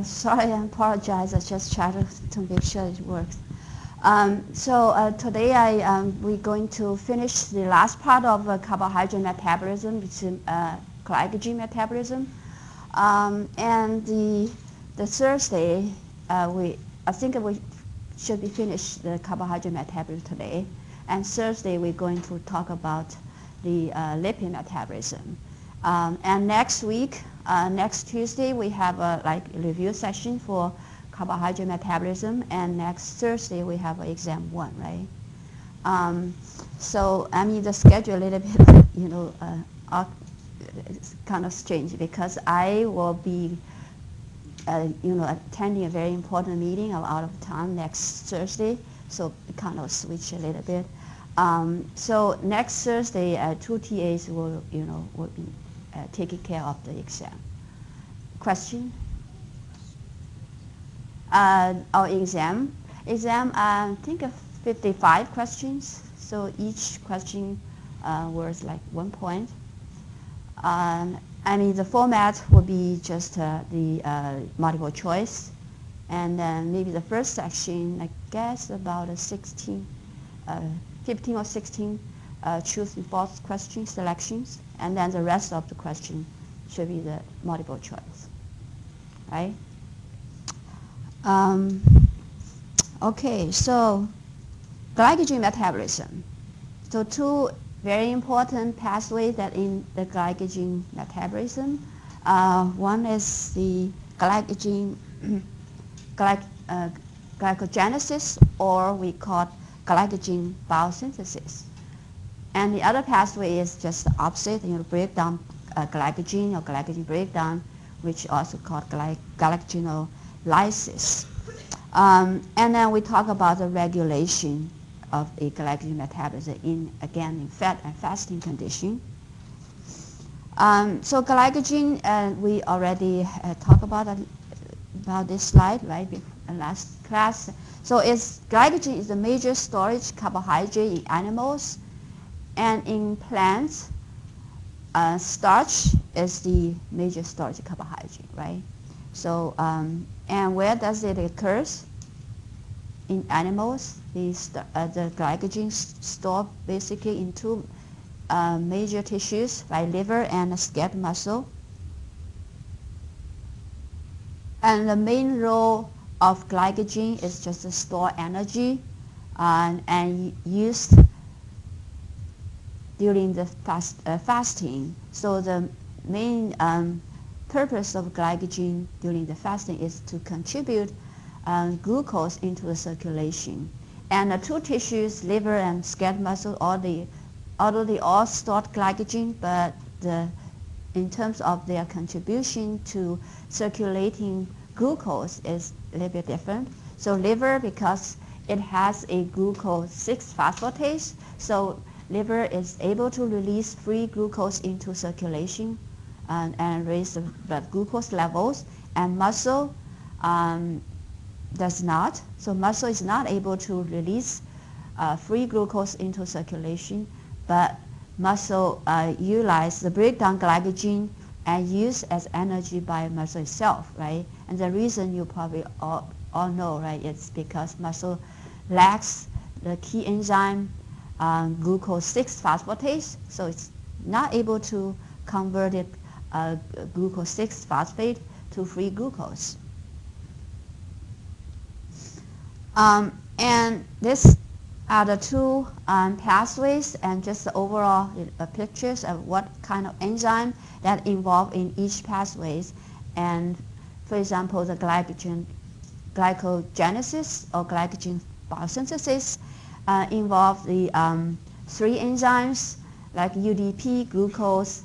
Sorry, I apologize. I just try to make sure it works. Today we're going to finish the last part of carbohydrate metabolism, which is glycogen metabolism. And the Thursday, I think we should be finished the carbohydrate metabolism today. And Thursday, we're going to talk about the lipid metabolism. And next week, next Tuesday, we have a review session for carbohydrate metabolism, and next Thursday we have exam 1, right? So I mean the schedule a little bit, it's kind of strange because I will be, attending a very important meeting out of town next Thursday, so it kind of switch a little bit. So next Thursday, 2 TAs will be taking care of the exam. Question? Our exam, I think of 55 questions. So each question worth like 1 point. I mean the format will be just the multiple choice, and then maybe the first section, I guess about 15 or 16 true and false question selections, and then the rest of the question should be the multiple choice, right? Okay, so glycogen metabolism. So 2 very important pathways that in the glycogen metabolism. One is the glycogenesis, or we call glycogen biosynthesis. And the other pathway is just the opposite, breakdown glycogen or glycogen breakdown, which also called glycogenolysis. And then we talk about the regulation of a glycogen metabolism in fat and fasting condition. So glycogen, we already talked about this slide, right, in last class. So glycogen is the major storage carbohydrate in animals, and in plants, starch is the major storage carbohydrate, right? So, and where does it occur? In animals, the glycogen stored basically in 2 major tissues, like liver and skeletal muscle. And the main role of glycogen is just to store energy and used during the fasting. So the main purpose of glycogen during the fasting is to contribute glucose into the circulation. And the 2 tissues, liver and skeletal muscle, although they all stored glycogen, but in terms of their contribution to circulating glucose is a little bit different. So liver, because it has a glucose 6-phosphatase, so liver is able to release free glucose into circulation and raise the blood glucose levels, and muscle does not. So muscle is not able to release free glucose into circulation, but muscle utilize the breakdown glycogen and use as energy by muscle itself, right? And the reason you probably all know, right, it's because muscle lacks the key enzyme glucose 6-phosphatase, so it's not able to convert it glucose 6-phosphate to free glucose. And these are the 2 pathways, and just the overall pictures of what kind of enzyme that involved in each pathways. And for example, the glycogenesis or glycogen biosynthesis involve the 3 enzymes like UDP, glucose,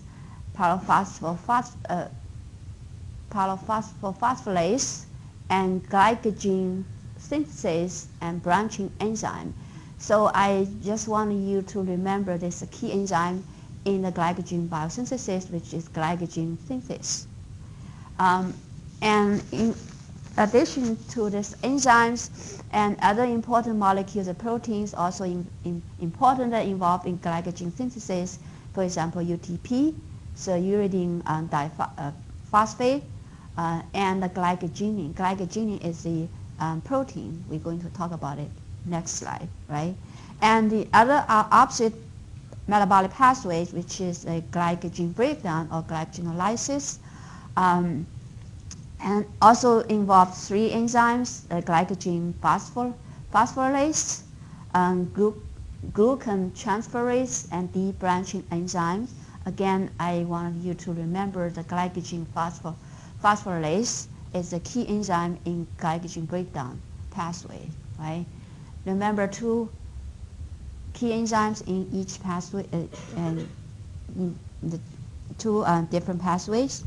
pyrophosphorylase, and glycogen synthesis and branching enzyme. So I just want you to remember this key enzyme in the glycogen biosynthesis, which is glycogen synthesis. And in addition to these enzymes and other important molecules and proteins also important that involved in glycogen synthesis, for example, UTP, so uridine diphosphate, and the glycogenin. Glycogenin is the protein. We're going to talk about it next slide, right? And the other opposite metabolic pathways, which is a glycogen breakdown or glycogenolysis, and also involves three enzymes: glycogen phosphorylase, glucan transferase, and debranching enzymes. Again, I want you to remember the glycogen phosphorylase is a key enzyme in glycogen breakdown pathway, right? Remember two key enzymes in each pathway, and the two different pathways.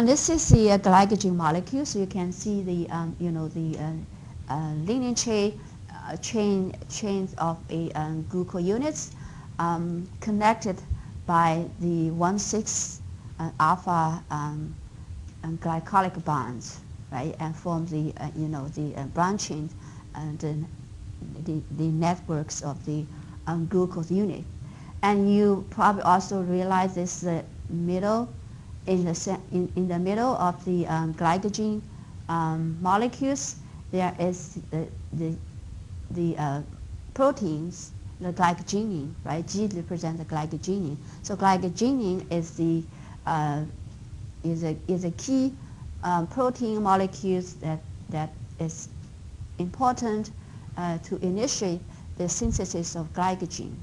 This is the glycogen molecule, so you can see the linear chains of a glucose units connected by the 1,6 alpha glycolic bonds, right, and form the branching and the networks of the glucose unit. And you probably also realize this middle in the middle of the glycogen molecules, there is the proteins, the glycogenin, right? G represents the glycogenin. So glycogenin is a key protein molecules that is important to initiate the synthesis of glycogen.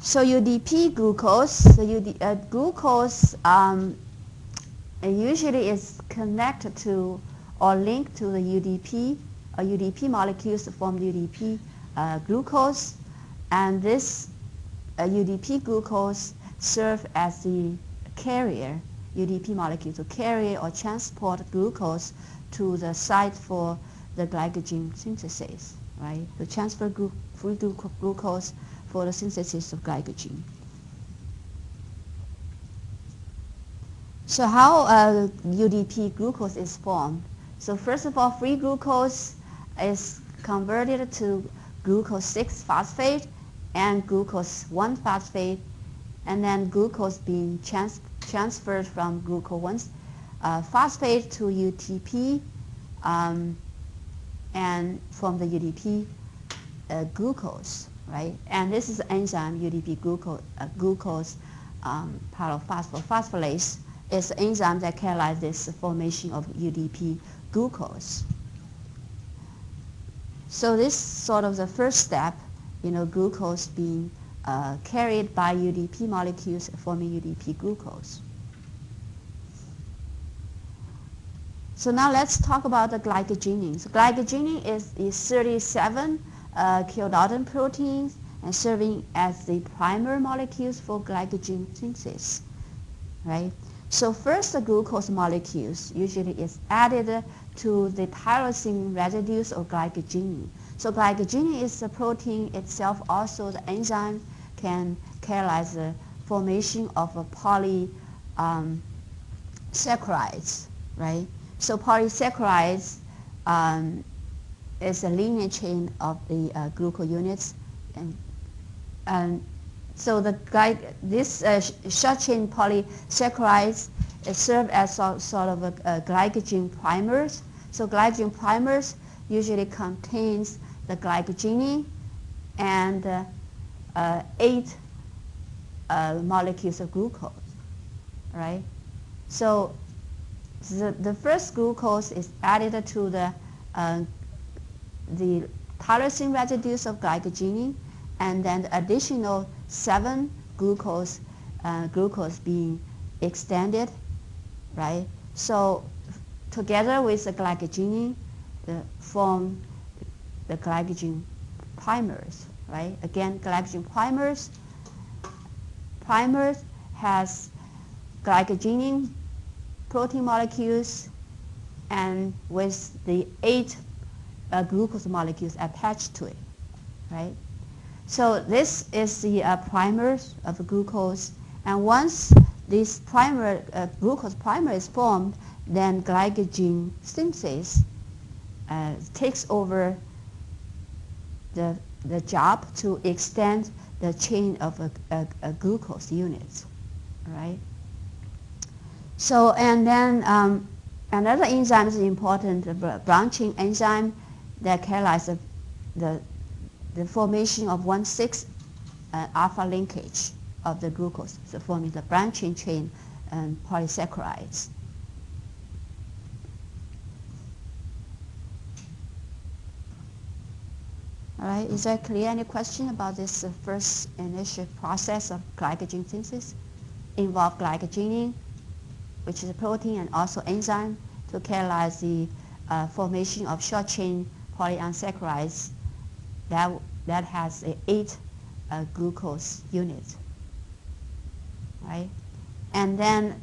So UDP glucose, glucose usually is connected to or linked to the UDP, UDP molecules to form UDP glucose, and this UDP glucose serve as the carrier, UDP molecule to carry or transport glucose to the site for the glycogen synthesis, right? To transfer free glucose for the synthesis of glycogen. So how UDP glucose is formed? So first of all, free glucose is converted to glucose 6-phosphate and glucose 1-phosphate, and then glucose being transferred from glucose 1-phosphate to UTP, and from the UDP glucose, right? And this is the enzyme UDP glucose pyrophosphorylase is the enzyme that catalyzes this formation of UDP glucose. So this sort of the first step, glucose being carried by UDP molecules forming UDP glucose. So now let's talk about the glycogenin. So glycogenin is 37 kilodalton proteins and serving as the primer molecules for glycogen synthesis, right? So first, the glucose molecules usually is added to the tyrosine residues of glycogenin. So glycogenin is the protein itself. Also, the enzyme can catalyze the formation of a polysaccharides, right? So polysaccharides is a linear chain of the glucose units, and so this short chain polysaccharides serve as sort of a glycogen primers. So glycogen primers usually contains the glycogenin and 8 molecules of glucose, right? So the first glucose is added to the tyrosine residues of glycogenin, and then the additional 7 glucose being extended, right? So together with the glycogenin, form the glycogen primers, right? Again, glycogen primers has glycogenin protein molecules and with the 8 glucose molecules attached to it, right? So this is the primers of glucose, and once this glucose primer is formed, then glycogen synthesis takes over the job to extend the chain of a glucose units, right? So, and then another enzyme is important, the branching enzyme that catalyzes the formation of 1,6 alpha linkage of the glucose, so forming the branching chain and polysaccharides. All right, is that clear? Any question about this first initial process of glycogen synthesis? Involve glycogening, which is a protein, and also enzyme to catalyze the formation of short chain polyunsaccharides that has 8 glucose units, right? And then,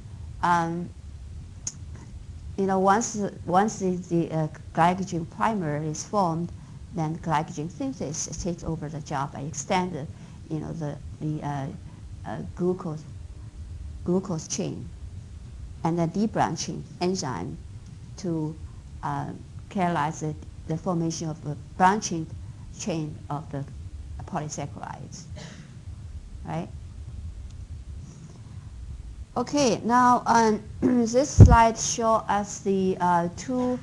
once the glycogen primer is formed, then glycogen synthesis takes over the job and extend the glucose chain, and then debranching enzyme to catalyze the formation of a branching chain of the polysaccharides, right? Okay, now this slide shows us the 2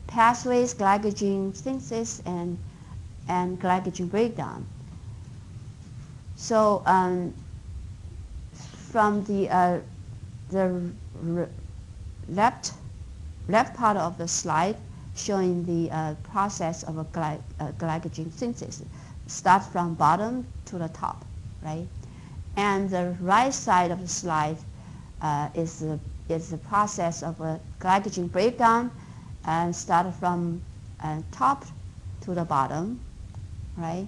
pathways, glycogen synthesis and glycogen breakdown. So from the left part of the slide, showing the process of a glycogen synthesis, start from bottom to the top, right? And the right side of the slide is the process of a glycogen breakdown, and start from top to the bottom, right?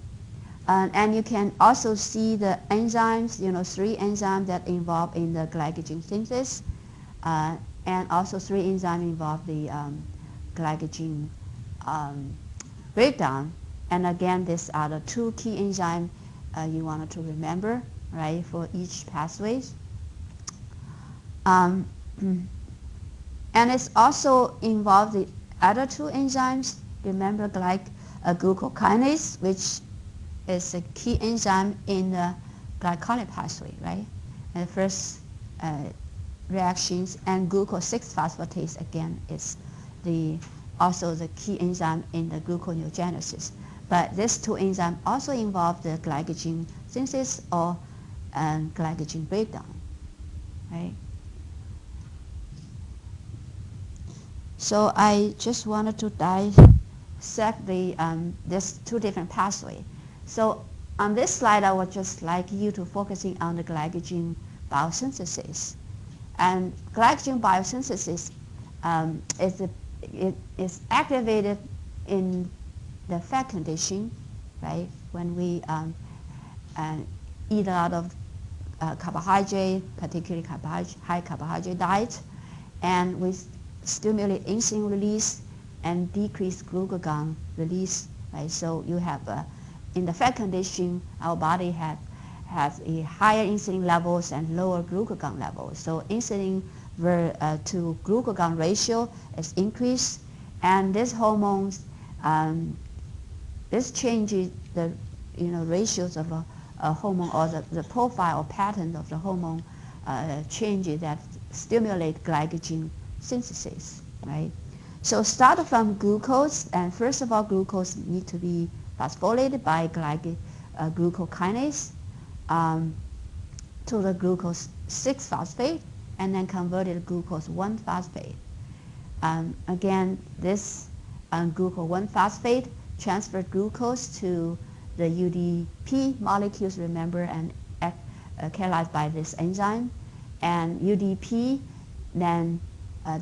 And you can also see the enzymes, 3 enzymes that involve in the glycogen synthesis, and also 3 enzymes involve the glycogen breakdown. And again, these are the 2 key enzymes you wanted to remember, right, for each pathways. And it's also involved the other 2 enzymes. Remember, glucokinase, which is a key enzyme in the glycolytic pathway, right? And the first reactions, and glucose 6-phosphatase again is also the key enzyme in the gluconeogenesis. But these 2 enzymes also involve the glycogen synthesis or glycogen breakdown, right? So I just wanted to dissect these 2 different pathways. So on this slide, I would just like you to focusing on the glycogen biosynthesis. And glycogen biosynthesis is activated in the fat condition, right? When we eat a lot of carbohydrate, particularly high carbohydrate diet, and we stimulate insulin release and decrease glucagon release, right? So you have in the fat condition, our body has a higher insulin levels and lower glucagon levels. So insulin to glucagon ratio is increased, and this hormones, this changes the ratios of a hormone, or the profile or pattern of the hormone changes that stimulate glycogen synthesis, right? So start from glucose, and first of all, glucose need to be phosphorylated by glucokinase to the glucose 6-phosphate, and then converted to glucose 1-phosphate. Again, this glucose 1-phosphate transferred glucose to the UDP molecules, remember, and catalyzed by this enzyme, and UDP then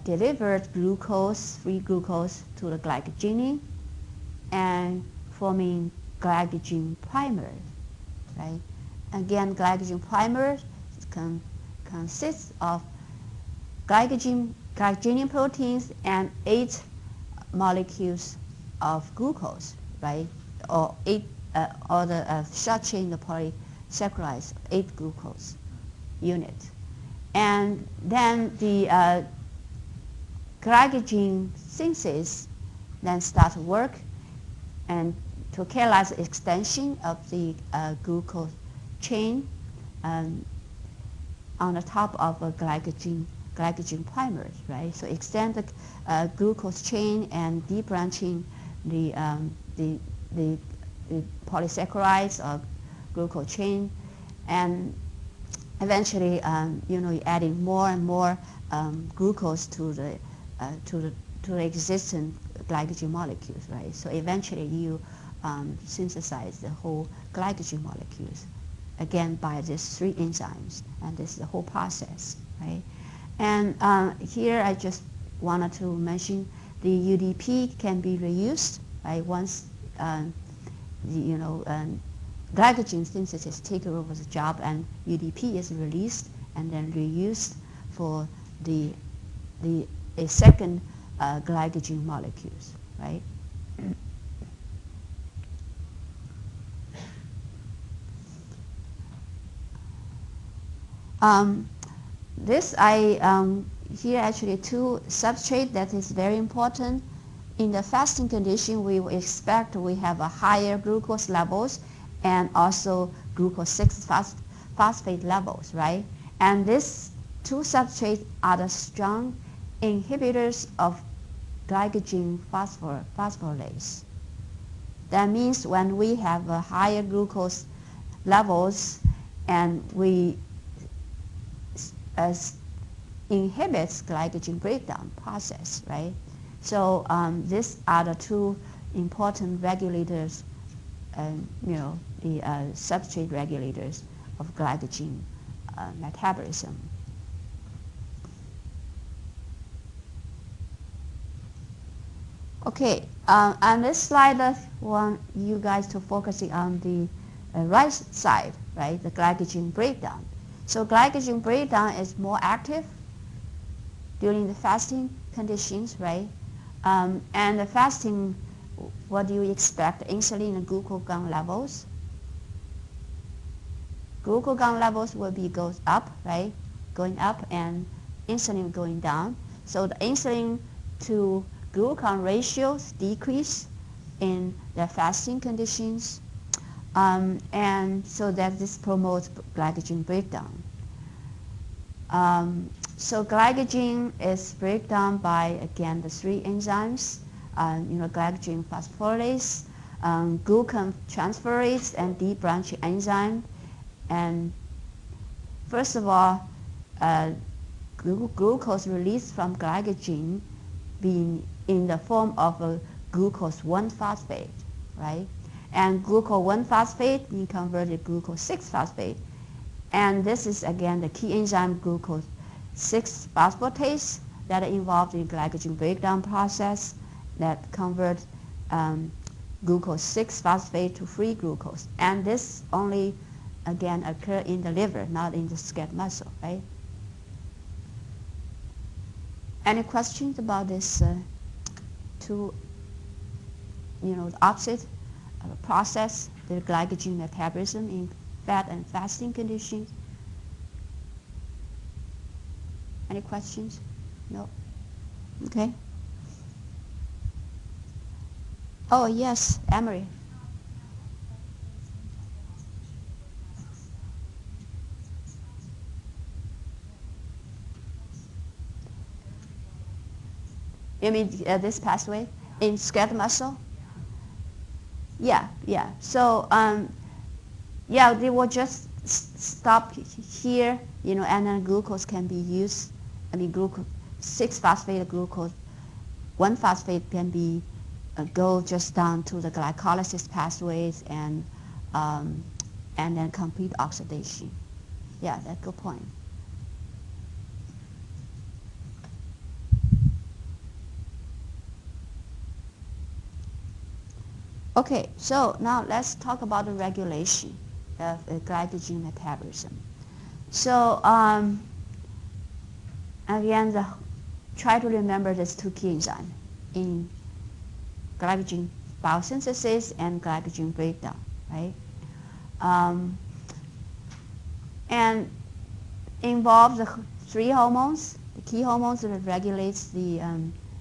delivered glucose, free glucose, to the glycogen and forming glycogen primer, right? Again, glycogen primer consists of glycogen proteins and 8 molecules of glucose, right? Or the short chain of polysaccharides, 8 glucose units. And then the glycogen synthesis then starts work and to catalyze the extension of the glucose chain on the top of a glycogen primers, right? So extend the glucose chain and debranching the polysaccharides or glucose chain, and eventually, you're adding more and more glucose to the existing glycogen molecules, right? So eventually, you synthesize the whole glycogen molecules, again by these 3 enzymes, and this is the whole process, right? And here I just wanted to mention the UDP can be reused, right? Once glycogen synthesis takes over the job, and UDP is released and then reused for a second glycogen molecules, right? This here actually 2 substrate that is very important. In the fasting condition, we will expect we have a higher glucose levels and also glucose 6-phosphate levels, right? And these 2 substrates are the strong inhibitors of glycogen phosphorylase. That means when we have a higher glucose levels and we inhibits glycogen breakdown process, right? So these are the 2 important regulators, the substrate regulators of glycogen metabolism. Okay, on this slide, I want you guys to focusing on the right side, right? The glycogen breakdown. So glycogen breakdown is more active during the fasting conditions, right? And the fasting, what do you expect? Insulin and glucagon levels. Glucagon levels will be goes up, right? Going up, and insulin going down. So the insulin to glucagon ratios decrease in the fasting conditions, and so that this promotes glycogen breakdown. So glycogen is breakdown by, again, the 3 enzymes, glycogen phosphorylase, glucan transferase, and debranching enzyme. And first of all, glucose released from glycogen being in the form of a glucose 1-phosphate, right? And glucose 1-phosphate being converted to glucose 6-phosphate. And this is, again, the key enzyme glucose 6-phosphatase that are involved in glycogen breakdown process that convert glucose 6-phosphate to free glucose. And this only, again, occur in the liver, not in the skeletal muscle, right? Any questions about this the opposite process, the glycogen metabolism in fat and fasting conditions? Any questions? No? Okay. Oh, yes, Emery. You mean this pathway in skeletal muscle? Yeah. So, yeah, they will just stop here, and then glucose can be used. I mean, glucose 6-phosphate glucose 1-phosphate can be go just down to the glycolysis pathways and then complete oxidation. Yeah, that's a good point. Okay, so now let's talk about the regulation of glycogen metabolism. So again, try to remember these 2 key enzymes in glycogen biosynthesis and glycogen breakdown, right? And involve the 3 hormones, the key hormones that regulates the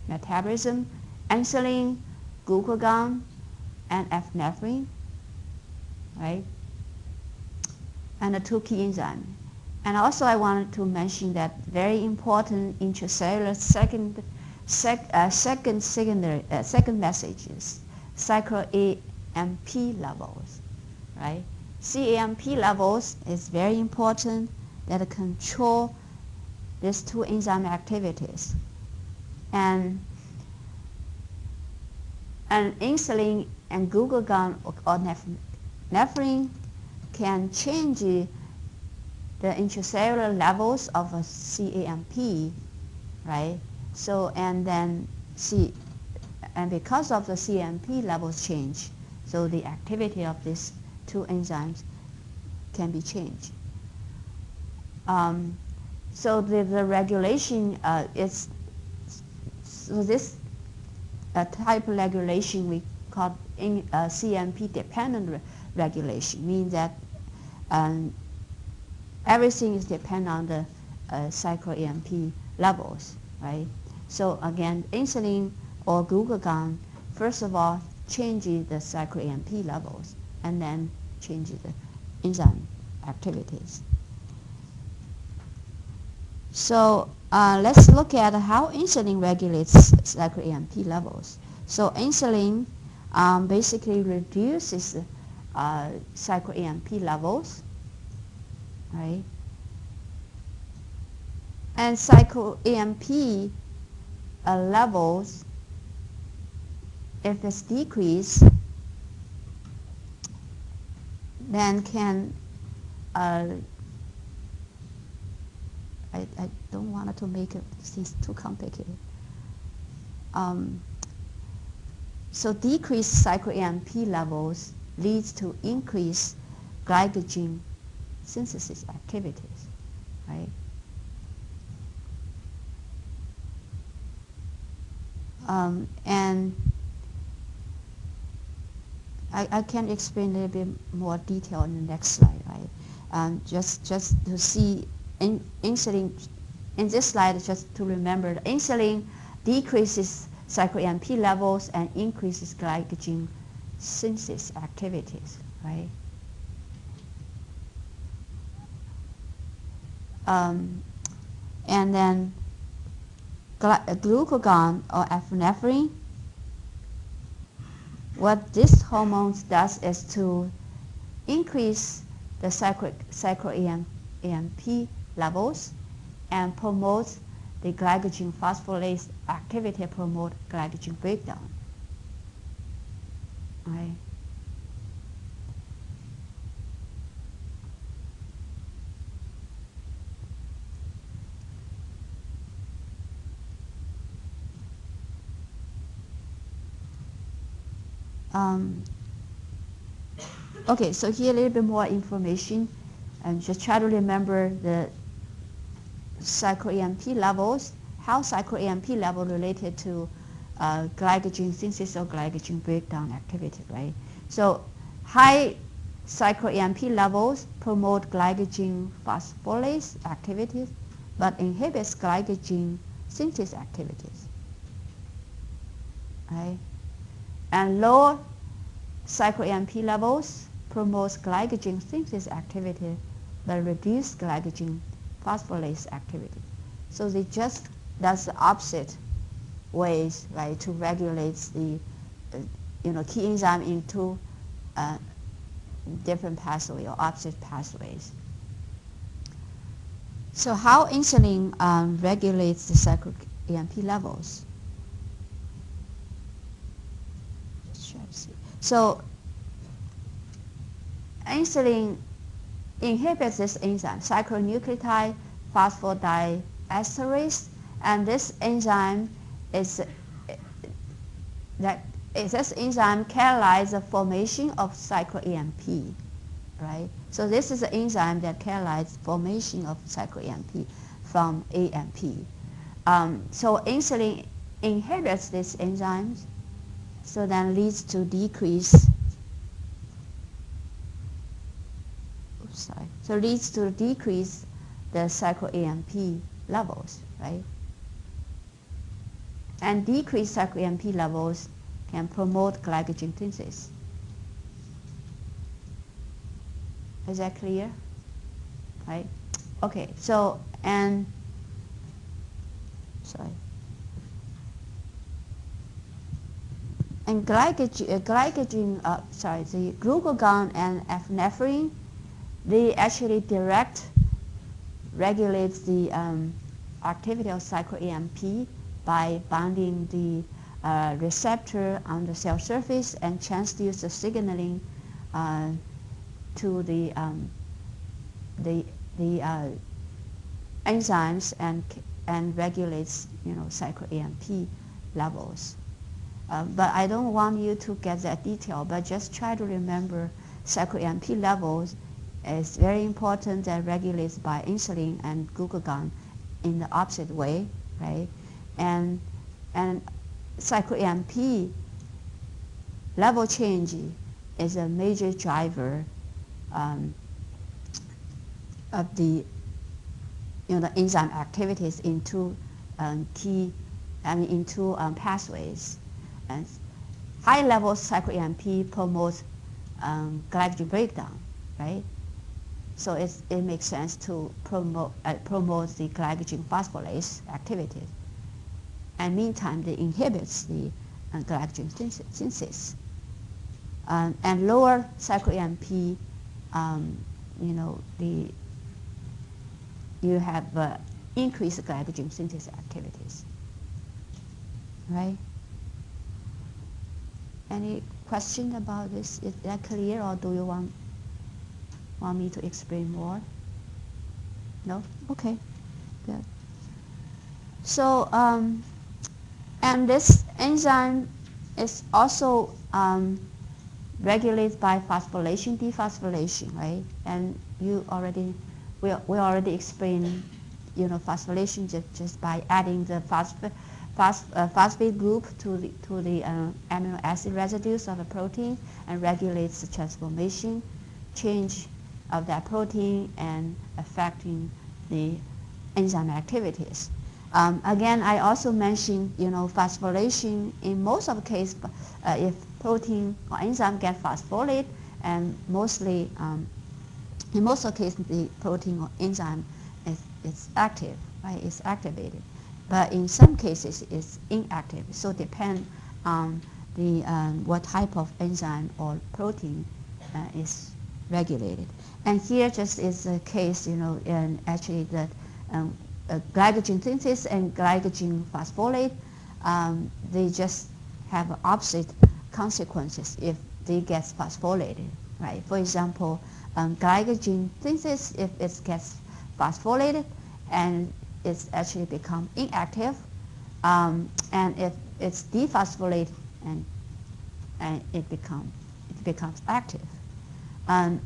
metabolism: insulin, glucagon, and epinephrine, right? and the 2 key enzymes. And also I wanted to mention that very important intracellular second messages, cyclo-AMP levels, right? CAMP levels is very important that control these 2 enzyme activities. And insulin and glucagon or nephrine can change the intracellular levels of a CAMP, right? So and because of the CAMP levels change, so the activity of these 2 enzymes can be changed. So the regulation is this type of regulation we call CMP dependent regulation, means that everything is dependent on the cyclo-AMP levels, right? So again, insulin or glucagon, first of all, changes the cyclo-AMP levels and then changes the enzyme activities. So let's look at how insulin regulates cyclo-AMP levels. So insulin basically reduces cyclo-AMP levels, right? And cyclo-AMP levels, if it's decreased, then can I don't want it to make it seem too complicated. So decreased cyclo-AMP levels leads to increased glycogen synthesis activities, right? And I can explain a little bit more detail in the next slide, right? Just to see insulin, in this slide, just to remember, insulin decreases cyclo-AMP levels and increases glycogen synthesis activities, right? And then glucagon or epinephrine, what this hormone does is to increase the cyclo-AMP levels and promotes the glycogen phosphorylase activity, promote glycogen breakdown, right? Okay, so here a little bit more information, and just try to remember the cyclo-AMP levels, how cyclo-AMP level related to glycogen synthesis or glycogen breakdown activity, right? So high cyclo-AMP levels promote glycogen phosphorylase activities, but inhibits glycogen synthesis activities, right? And low cyclo-AMP levels promotes glycogen synthesis activity, but reduce glycogen phosphorylase activity. So they just does the opposite ways, right, to regulate the key enzyme into different pathways or opposite pathways. So how insulin regulates the cyclo-AMP levels? Let's try to see. So insulin inhibits this enzyme, cyclonucleotide phosphodiesterase, and this enzyme this enzyme catalyzes the formation of cyclo-AMP, right? So this is the enzyme that catalyzes formation of cyclo-AMP from AMP. So insulin inhibits these enzymes, so then leads to decrease. So leads to decrease the cyclo-AMP levels, right? And decreased cyclo-AMP levels can promote glycogen synthesis. Is that clear? right? Okay, so, and, sorry. And the glucagon and epinephrine, they actually regulate the activity of cyclo-AMP by binding the receptor on the cell surface and transduce the signaling to the enzymes and regulates, cyclo-AMP levels. But I don't want you to get that detail, but just try to remember cyclo-AMP levels is very important and regulates by insulin and glucagon in the opposite way, right? And cyclo-AMP level change is a major driver of the enzyme activities into pathways. And high level cyclo-AMP promotes glycogen breakdown, right? So it makes sense to promote the glycogen phosphorylase activity. And meantime, it inhibits the glycogen synthesis. And lower cyclo-AMP, you have increased glycogen synthesis activities, right? Any question about this? Is that clear, or do you want me to explain more? No? Okay, good. So, and this enzyme is also regulated by phosphorylation, dephosphorylation, right? And we already explained, phosphorylation just by adding the phosphate group to the amino acid residues of a protein, and regulates the transformation change of that protein and affecting the enzyme activities. Again, I also mentioned, phosphorylation in most of the cases, if protein or enzyme get phosphorylated, and mostly, in most of the cases, the protein or enzyme is active, right? It's activated. But in some cases, it's inactive. So depend on the what type of enzyme or protein is regulated. And here just is a case, and actually that glycogen synthesis and glycogen phosphorylate, they just have opposite consequences if they get phosphorylated, right? For example, glycogen synthesis, if it gets phosphorylated, and it's actually become inactive, and if it's dephosphorylated, and it becomes active. And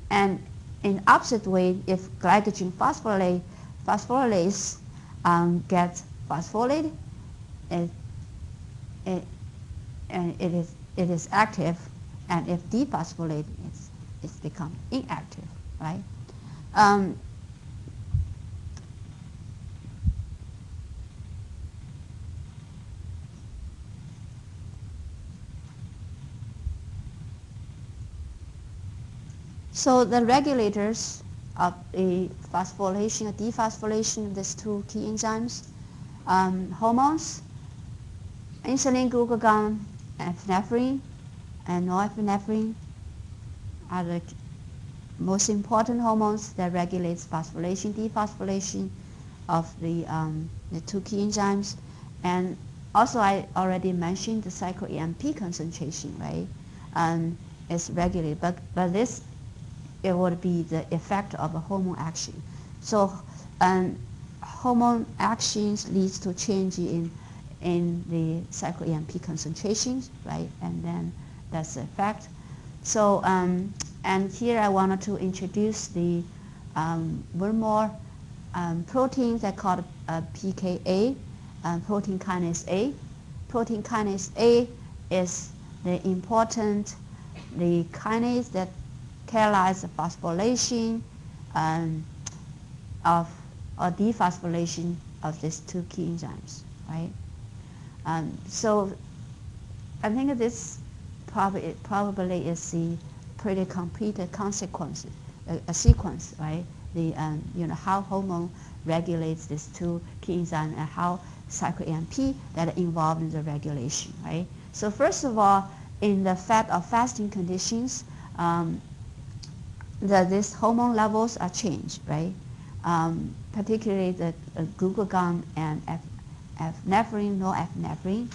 in opposite way, if glycogen phosphorylase gets phosphorylated, it is active, and if dephosphorylated, it's become inactive, right? So the regulators of the phosphorylation or dephosphorylation of these two key enzymes, hormones, insulin, glucagon, epinephrine, and norepinephrine are the most important hormones that regulates phosphorylation, dephosphorylation of the two key enzymes. And also, I already mentioned the cyclo-AMP concentration, right? It's regulated, but this, it would be the effect of a hormone action. So hormone actions leads to change in the cyclo-AMP concentrations, right? And then that's the effect. So and here I wanted to introduce the one more protein that called PKA, protein kinase A. Protein kinase A is the kinase that catalyze the phosphorylation or dephosphorylation of these two key enzymes, right? So I think this probably is the pretty complete consequence, a sequence, right? the how hormone regulates these two key enzymes and how cyclo-AMP that are involved in the regulation, right? So first of all, in the fat or fasting conditions, these hormone levels are changed, right? Particularly the glucagon and epinephrine, norepinephrine.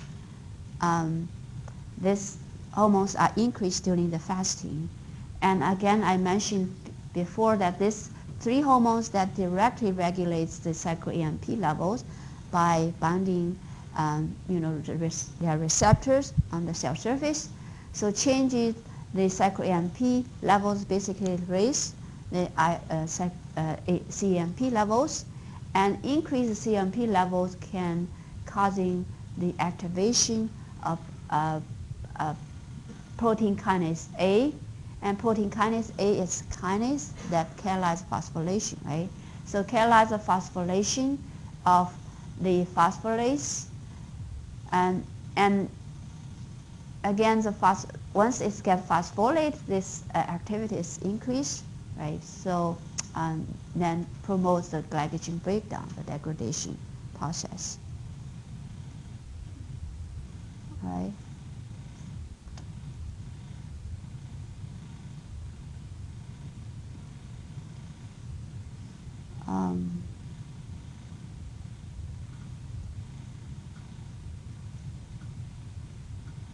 These hormones are increased during the fasting. And again, I mentioned before that these three hormones that directly regulates the cyclo-AMP levels by binding their receptors on the cell surface. So changes the cyclo-AMP levels basically raise the CAMP levels, and increased CAMP levels can causing the activation of protein kinase A, and protein kinase A is kinase that catalyzes phosphorylation, right? So catalyzes phosphorylation of the phosphorase, and again once it gets phosphorylated, this activity is increased, right? So then promotes the glycogen breakdown, the degradation process, right?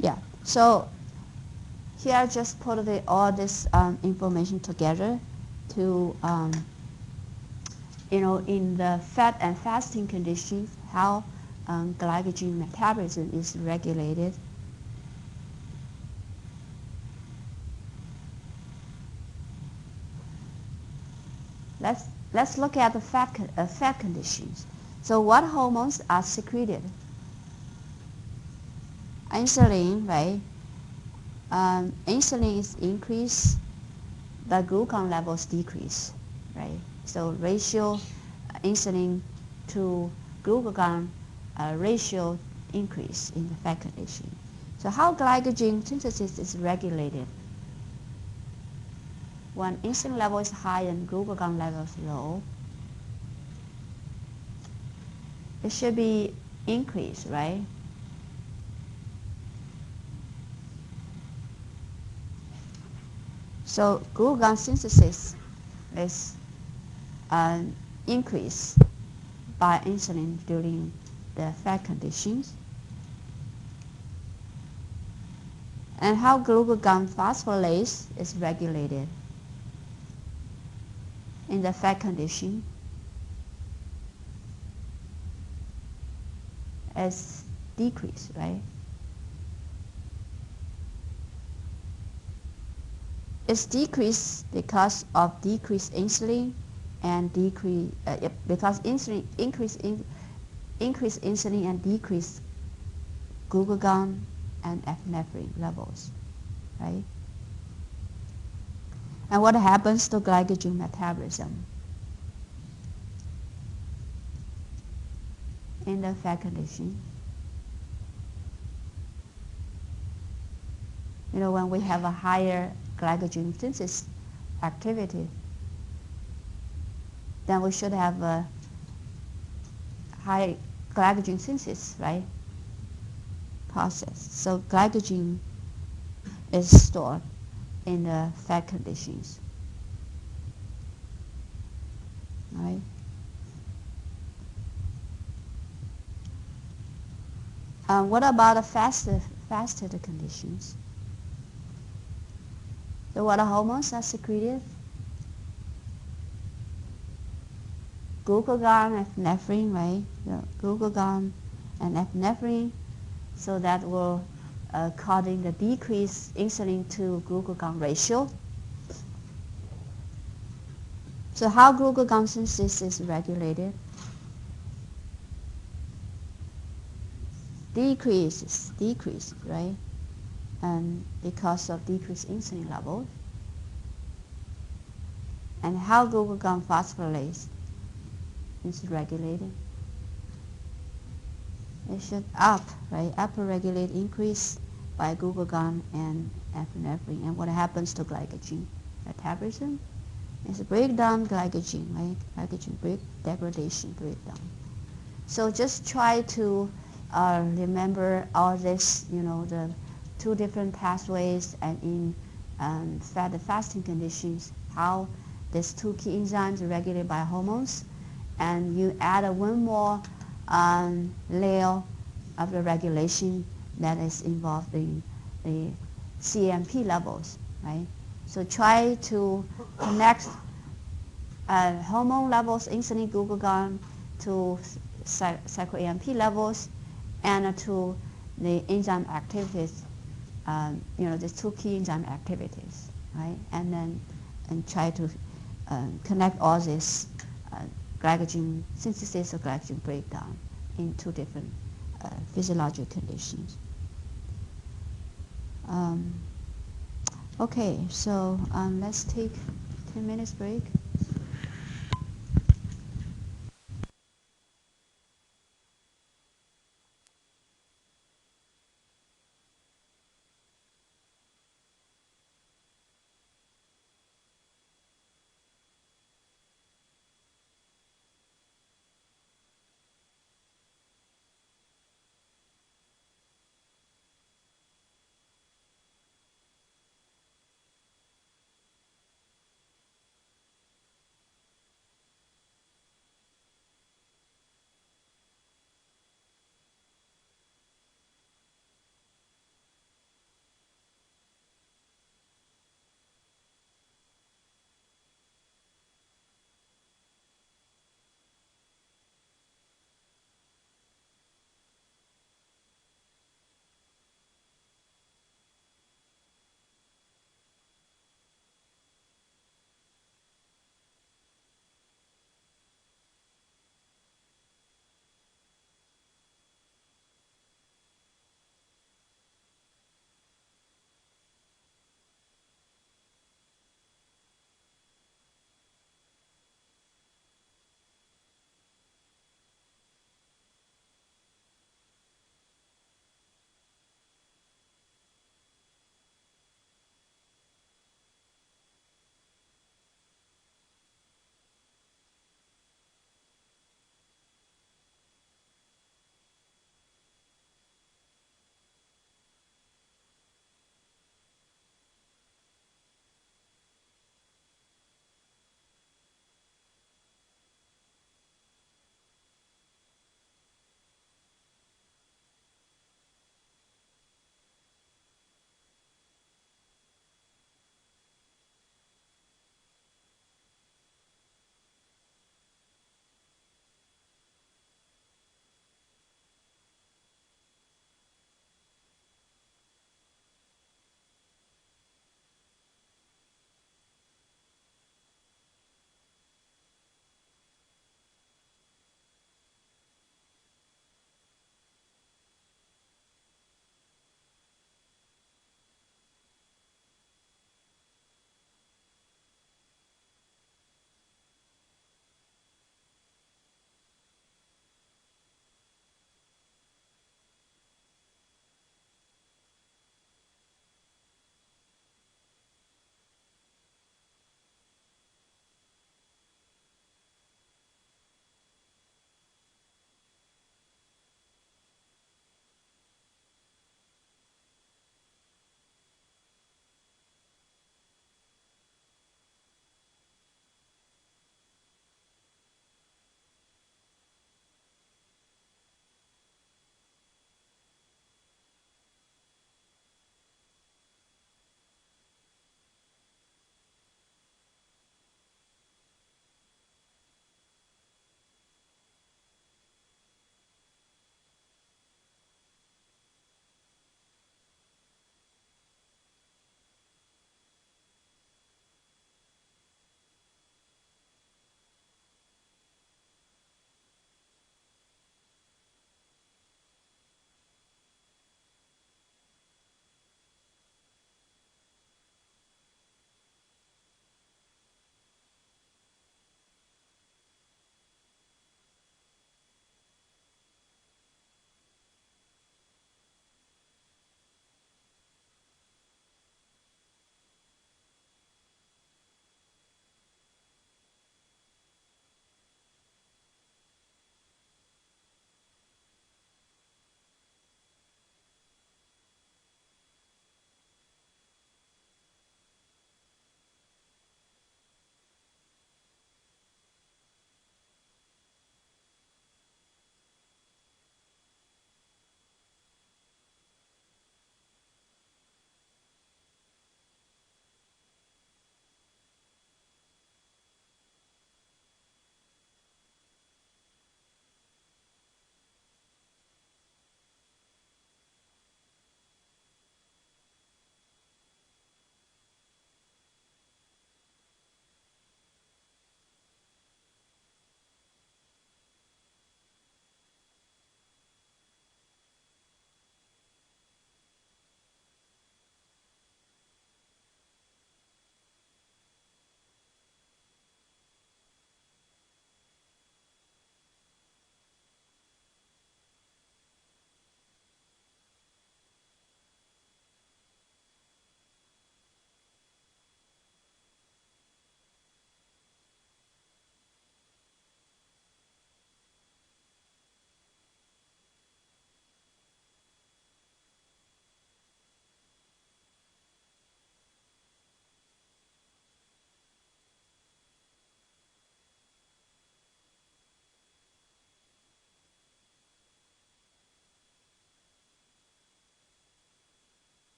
Yeah, so here I just put all this information together to, in the fat and fasting conditions, how glycogen metabolism is regulated. Let's look at the fat conditions. So what hormones are secreted? Insulin, right? Insulin is increased, the glucagon levels decrease, right? So ratio insulin to glucagon ratio increase in the fat condition. So how glycogen synthesis is regulated? When insulin level is high and glucagon level is low, it should be increased, right? So glucagon synthesis is increased by insulin during the fat conditions. And how glucagon phosphorylase is regulated in the fat condition is decreased, right? It's decreased because of decreased insulin and because insulin increased insulin and decreased glucagon and epinephrine levels, right? And what happens to glycogen metabolism in the fat condition? When we have a higher glycogen synthesis activity, then we should have a high glycogen synthesis, right? Process. So glycogen is stored in the fat conditions, right? What about the fasted conditions? So what hormones are secreted? Glucagon, epinephrine, right? Glucagon and epinephrine, so that will causing the decreased insulin to glucagon ratio. So how glucagon synthesis is regulated? Decreases, right? And because of decreased insulin levels. And how glucagon phosphorylase is regulated? It should up, right? Upregulate increase by glucagon and epinephrine. And what happens to glycogen metabolism? It's breakdown glycogen, right? Glycogen degradation breakdown. So just try to remember all this, the two different pathways and in the fasting conditions, how these two key enzymes are regulated by hormones, and you add one more layer of the regulation that is involved in the CMP levels, right? So try to connect hormone levels, insulin glucagon, to cyclo-AMP levels, and to the enzyme activities, the two key enzyme activities, right? And try to connect all this glycogen synthesis or glycogen breakdown in two different physiological conditions. Um, okay, so let's take 10 minutes break.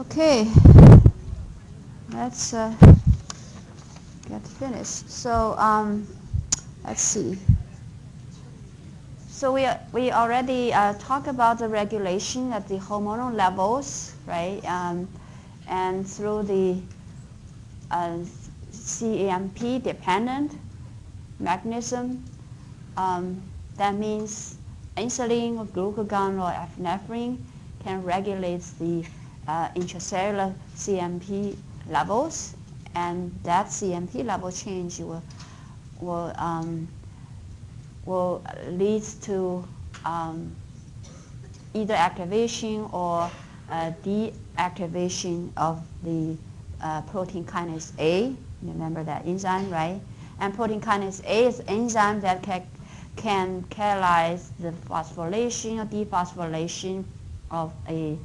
Okay, let's get finished. So let's see. So we already talked about the regulation at the hormonal levels, right? And through the CAMP dependent mechanism, that means insulin or glucagon or epinephrine can regulate the intracellular CMP levels, and that CMP level change will lead to either activation or deactivation of the protein kinase A. Remember that enzyme, right? And protein kinase A is an enzyme that can catalyze the phosphorylation or dephosphorylation of a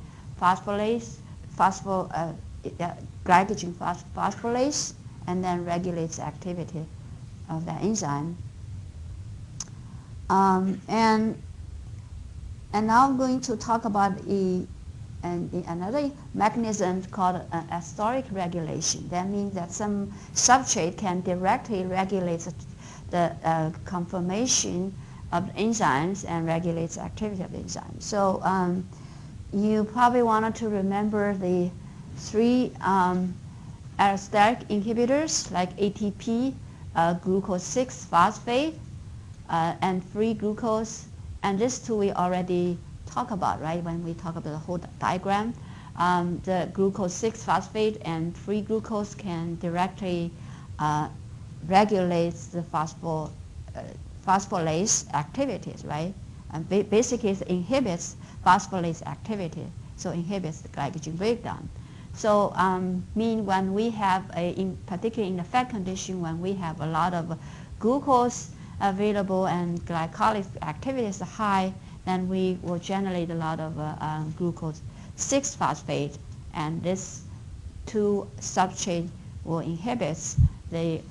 glycogen phosphorylase, and then regulates the activity of that enzyme. And now I'm going to talk about another mechanism called storic regulation. That means that some substrate can directly regulate the conformation of enzymes and regulates the activity of the enzymes. So you probably wanted to remember the three allosteric inhibitors like ATP, glucose 6-phosphate, and free glucose. And these two we already talked about, right, when we talk about the whole diagram. The glucose 6-phosphate and free glucose can directly regulate the phosphorylase activities, right? And basically it inhibits phosphorylase activity, so inhibits the glycogen breakdown. So mean when we have, particularly in the fat condition, when we have a lot of glucose available and glycolytic activity is high, then we will generate a lot of glucose 6-phosphate, and this two substrate will inhibit the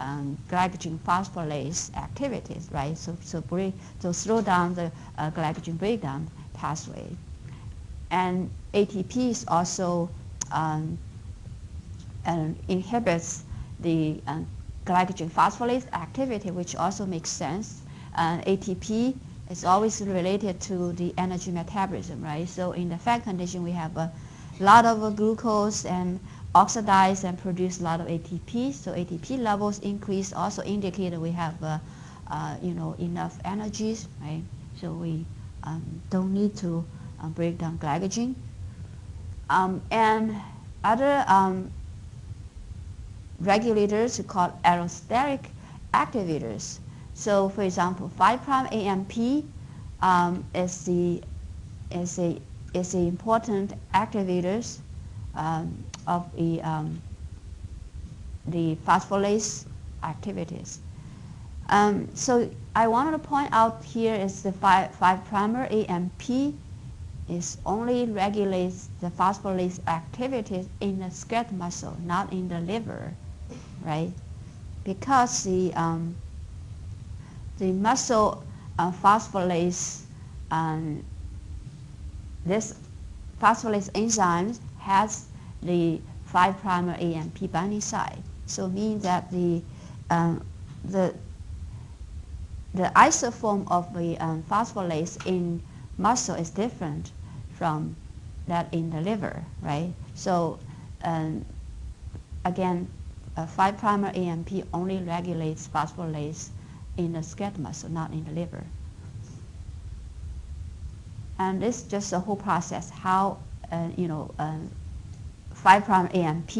glycogen phosphorylase activities, right? So slow down the glycogen breakdown pathway. And ATP is also inhibits the glycogen phosphorylase activity, which also makes sense. ATP is always related to the energy metabolism, right? So in the fat condition, we have a lot of glucose and oxidize and produce a lot of ATP. So ATP levels increase also indicate that we have enough energies, right? So we don't need to break down glycogen. And other regulators are called allosteric activators. So for example, 5' AMP is the important activators of the phosphorylase activities. So I wanted to point out here is the 5' AMP is only regulates the phosphorylase activities in the skeletal muscle, not in the liver, right? Because the muscle phosphorylase, this phosphorylase enzyme has the 5' AMP binding site. So means that the isoform of the phosphorylase in muscle is different from that in the liver, right? So again, 5' AMP only regulates phosphorylase in the skeletal muscle, not in the liver. And this is just the whole process, how 5' AMP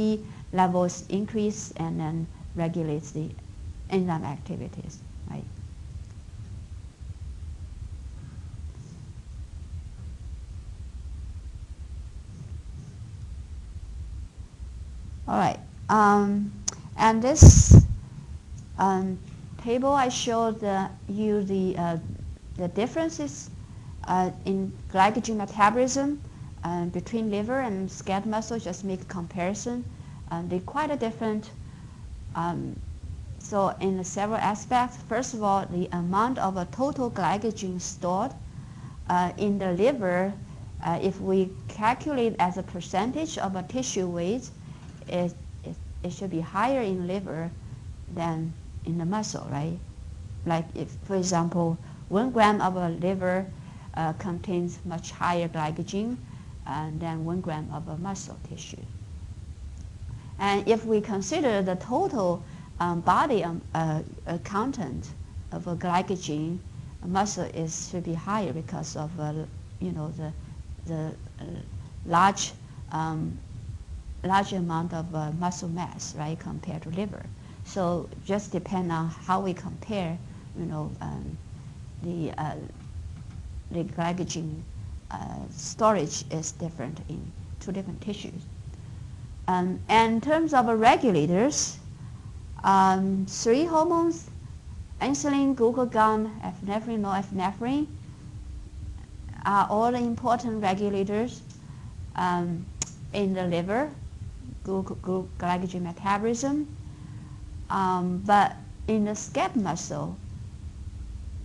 levels increase and then regulates the enzyme activities, right? All right, and this table I showed you the differences in glycogen metabolism between liver and skeletal muscle. Just make a comparison. They're quite a different. So in several aspects, first of all, the amount of total glycogen stored in the liver if we calculate as a percentage of a tissue weight, it, it should be higher in liver than in the muscle, right? Like if, for example, 1 gram of a liver contains much higher glycogen than 1 gram of a muscle tissue. And if we consider the total body content of a glycogen, a muscle should be higher because of the large amount of muscle mass, right, compared to liver. So just depend on how we compare, the glycogen storage is different in 2 different tissues. And in terms of regulators, 3 hormones, insulin, glucagon, epinephrine, norepinephrine, are all important regulators in the liver, glycogen metabolism. But in the scap muscle,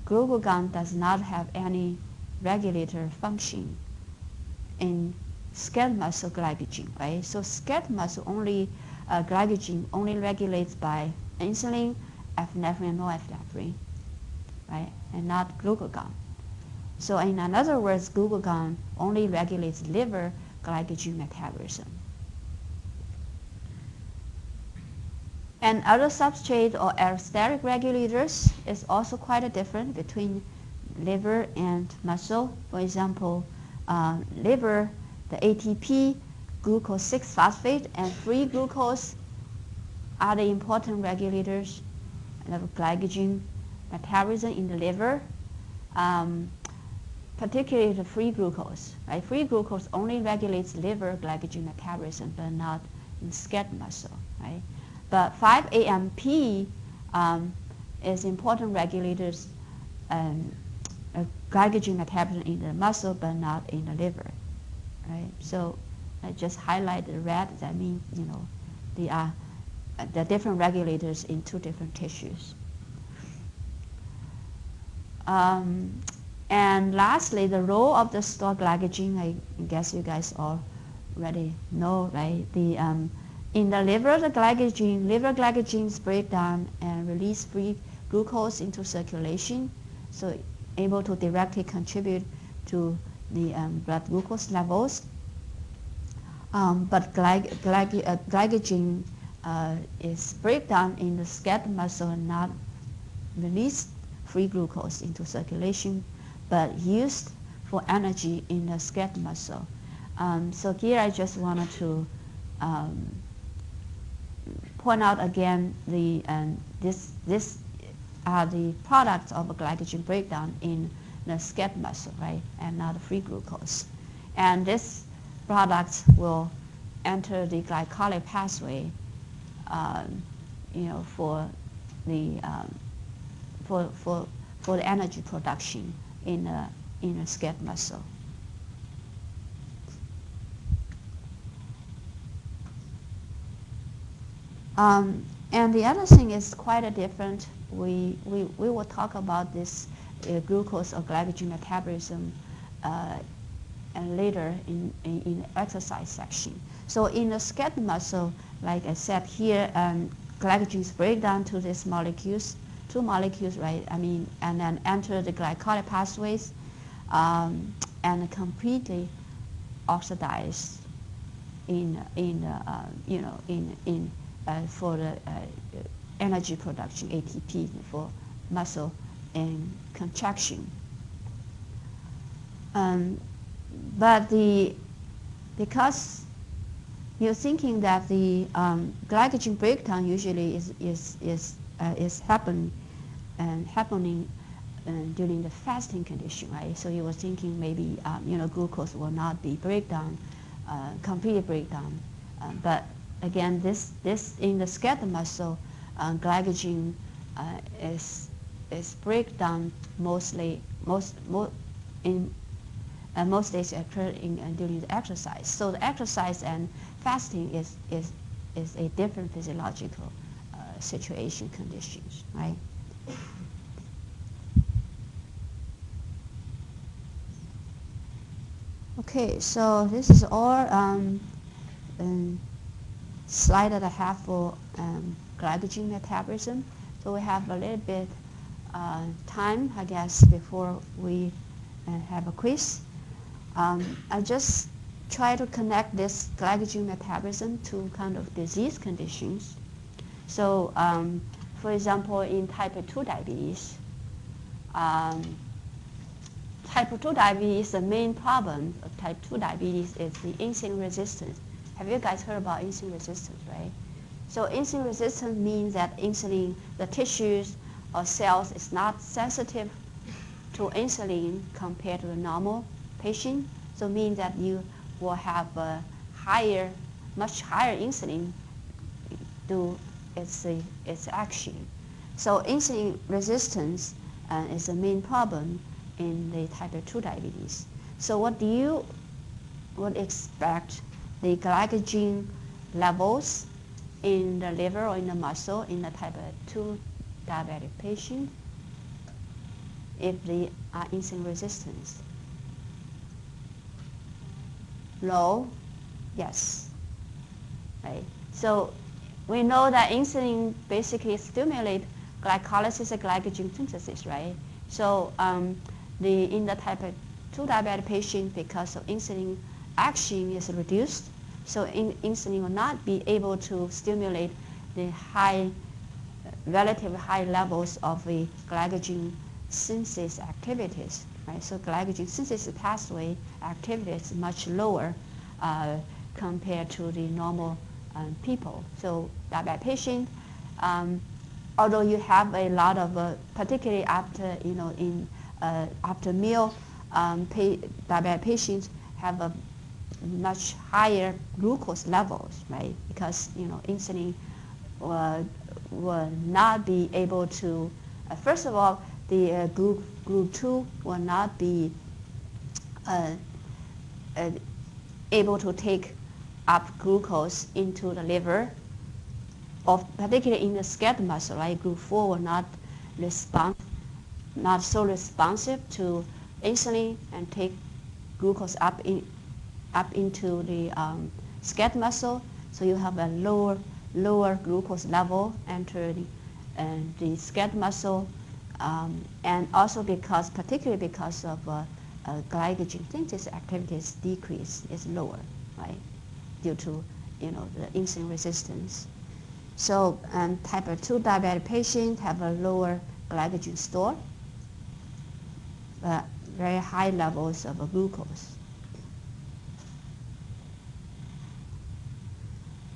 glucagon does not have any regulator function in skeletal muscle glycogen, right? So skeletal muscle only glycogen only regulates by insulin, epinephrine, and norepinephrine, right? And not glucagon. So in other words, glucagon only regulates liver glycogen metabolism. And other substrate or allosteric regulators is also quite a different between liver and muscle. For example, liver, the ATP, glucose 6-phosphate, and free glucose are the important regulators of glycogen metabolism in the liver, particularly the free glucose. Right? Free glucose only regulates liver glycogen metabolism, but not in skeletal muscle. Right? But 5-AMP is important regulators glycogen metabolism in the muscle, but not in the liver. Right? So I just highlight the red. That means they are the different regulators in 2 different tissues. And lastly, the role of the stored glycogen. I guess you guys already know, right? In the liver, liver glycogens break down and release free glucose into circulation, so able to directly contribute to the blood glucose levels. But glycogen is breakdown in the skeletal muscle and not release free glucose into circulation, but used for energy in the skeletal muscle. So here I just wanted to point out again this are the products of a glycogen breakdown in the skeletal muscle, right, and not free glucose. And this product will enter the glycolytic pathway, for the energy production in the skeletal muscle. And the other thing is quite a different. We will talk about this glucose or glycogen metabolism and later in the exercise section. So in the skeletal muscle, like I said here, glycogens break down to these molecules, 2 molecules, right? And then enter the glycolytic pathways and completely oxidize for the energy production, ATP, for muscle and contraction. But because you're thinking that the glycogen breakdown usually is happening during the fasting condition, right? So you were thinking maybe glucose will not be completely breakdown, but again, this in the skeletal muscle, glycogen is breakdown most days occur during the exercise. So the exercise and fasting is a different physiological situation conditions, right? Okay, so this is all slide that I have for glycogen metabolism. So we have a little bit time, I guess, before we have a quiz. I just try to connect this glycogen metabolism to kind of disease conditions. So, for example, in type 2 diabetes, type 2 diabetes, the main problem of type 2 diabetes is the insulin resistance. Have you guys heard about insulin resistance, right? So insulin resistance means that insulin, the tissues or cells is not sensitive to insulin compared to the normal patient. So it means that you will have a much higher insulin do its action. So insulin resistance is the main problem in the type 2 diabetes. So what do you would expect the glycogen levels in the liver or in the muscle in the type 2 diabetic patient if they are insulin resistant? Low? Yes. Right. So we know that insulin basically stimulates glycolysis and glycogen synthesis, right? So in the type 2 diabetic patient, because of insulin action is reduced, so insulin will not be able to stimulate the relatively high levels of the glycogen synthesis activities, right? So glycogen synthesis pathway activity is much lower compared to the normal people. So diabetic patient, although you have a lot of, particularly after after meal, diabetic patients have a much higher glucose levels, right? Because insulin will not be able to. First of all, the group 2 will not be able to take up glucose into the liver, or particularly in the skeletal muscle, right? Group 4 will not so responsive to insulin and take glucose up into the skeletal muscle. So you have a lower glucose level enter the skeletal muscle, and also particularly because of glycogen synthesis activities decrease is lower, right? Due to the insulin resistance. So type 2 diabetic patients have a lower glycogen store, but very high levels of glucose.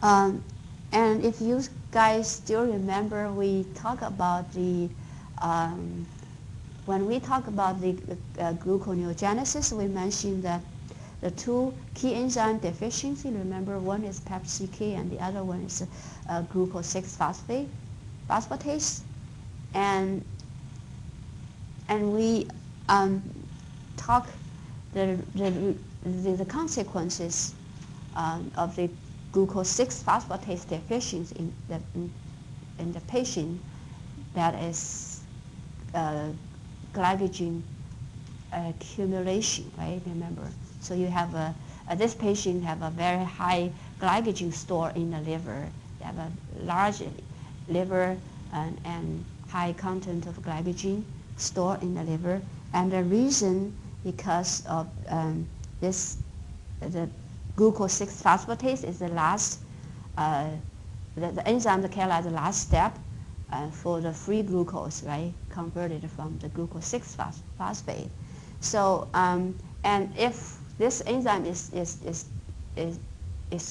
And if you guys still remember, we talk about the when we talk about the gluconeogenesis, we mentioned that the two key enzyme deficiency. Remember, one is PEPCK and the other one is glucose 6-phosphatase, and we talk the consequences of the glucose 6-phosphatase deficiency in the patient that is glycogen accumulation, right? Remember, so you have this patient have a very high glycogen store in the liver. They have a large liver and high content of glycogen store in the liver, and the reason because of the glucose 6-phosphatase is the last the enzyme that catalyzes the last step for the free glucose, right? Converted from the glucose 6-phosphate. So and if this enzyme is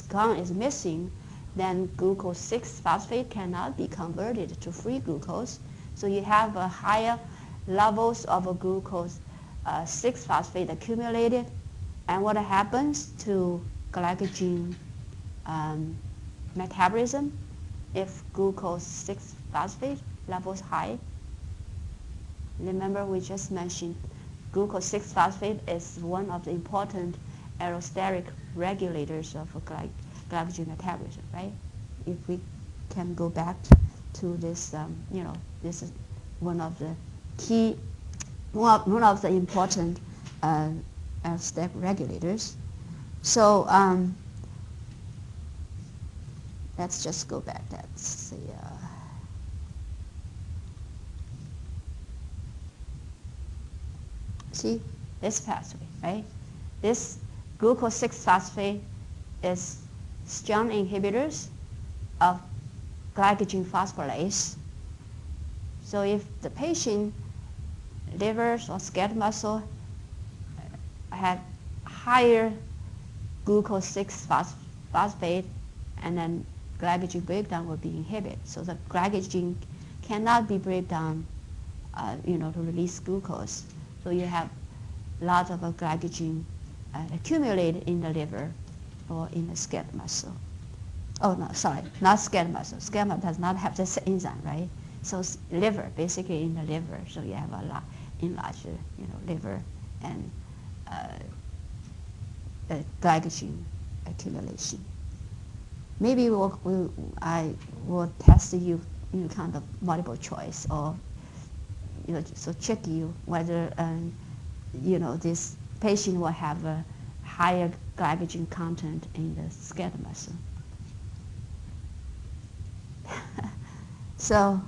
gone, is missing, then glucose 6-phosphate cannot be converted to free glucose. So you have a higher levels of a glucose 6-phosphate accumulated, and what happens to glycogen metabolism if glucose 6-phosphate levels high? Remember, we just mentioned glucose 6-phosphate is one of the important allosteric regulators of glycogen metabolism, right? If we can go back to this, this is one of the important step regulators. So let's just go back. Let's see. See this pathway, right? This glucose 6-phosphate is strong inhibitors of glycogen phosphorylase. So if the patient liver or skeletal muscle had higher glucose 6-phosphate, and then glycogen breakdown will be inhibited. So the glycogen cannot be break down, to release glucose. So you have lots of glycogen accumulated in the liver or in the skeletal muscle. Oh no, sorry, not skeletal muscle. Skeletal muscle does not have this enzyme, right? So liver, basically in the liver. So you have a lot enlarged, liver and glycogen accumulation. Maybe I will test you, kind of multiple choice, or so check you whether this patient will have a higher glycogen content in the skeletal muscle. So,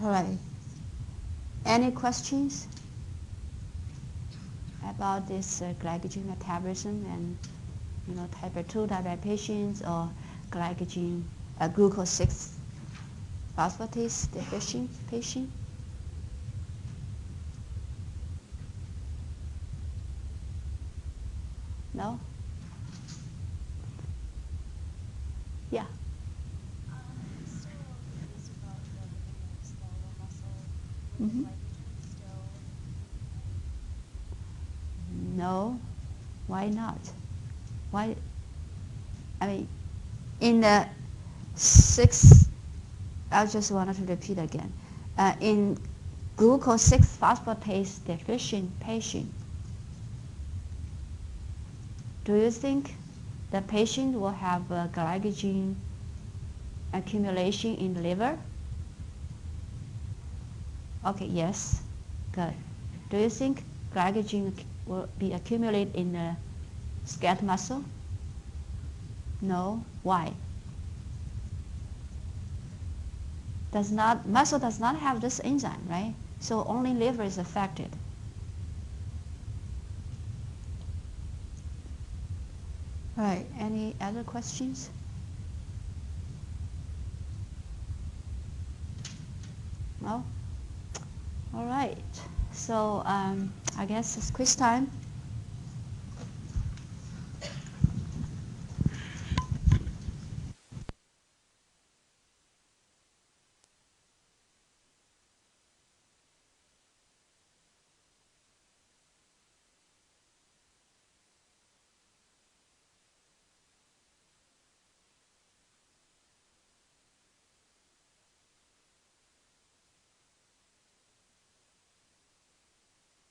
all right. Any questions about this glycogen metabolism and type 2 diabetic patients or glycogen glucose 6-phosphatase deficient patient? No? Yeah. Mm-hmm. No. Why not? Why? I mean, in the I just wanted to repeat again. In glucose 6-phosphatase deficient patient, do you think the patient will have glycogen accumulation in the liver? Okay, yes. Good. Do you think glycogen will be accumulated in the skeletal muscle? No. Why? Muscle does not have this enzyme, right? So only liver is affected. All right, any other questions? No? All right, so I guess it's quiz time.